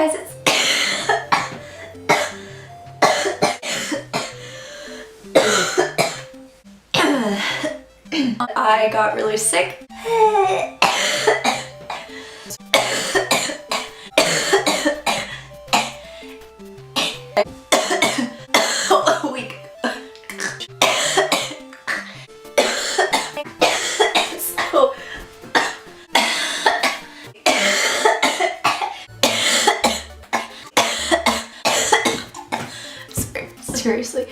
guys, it's I got really sick. A week. So seriously.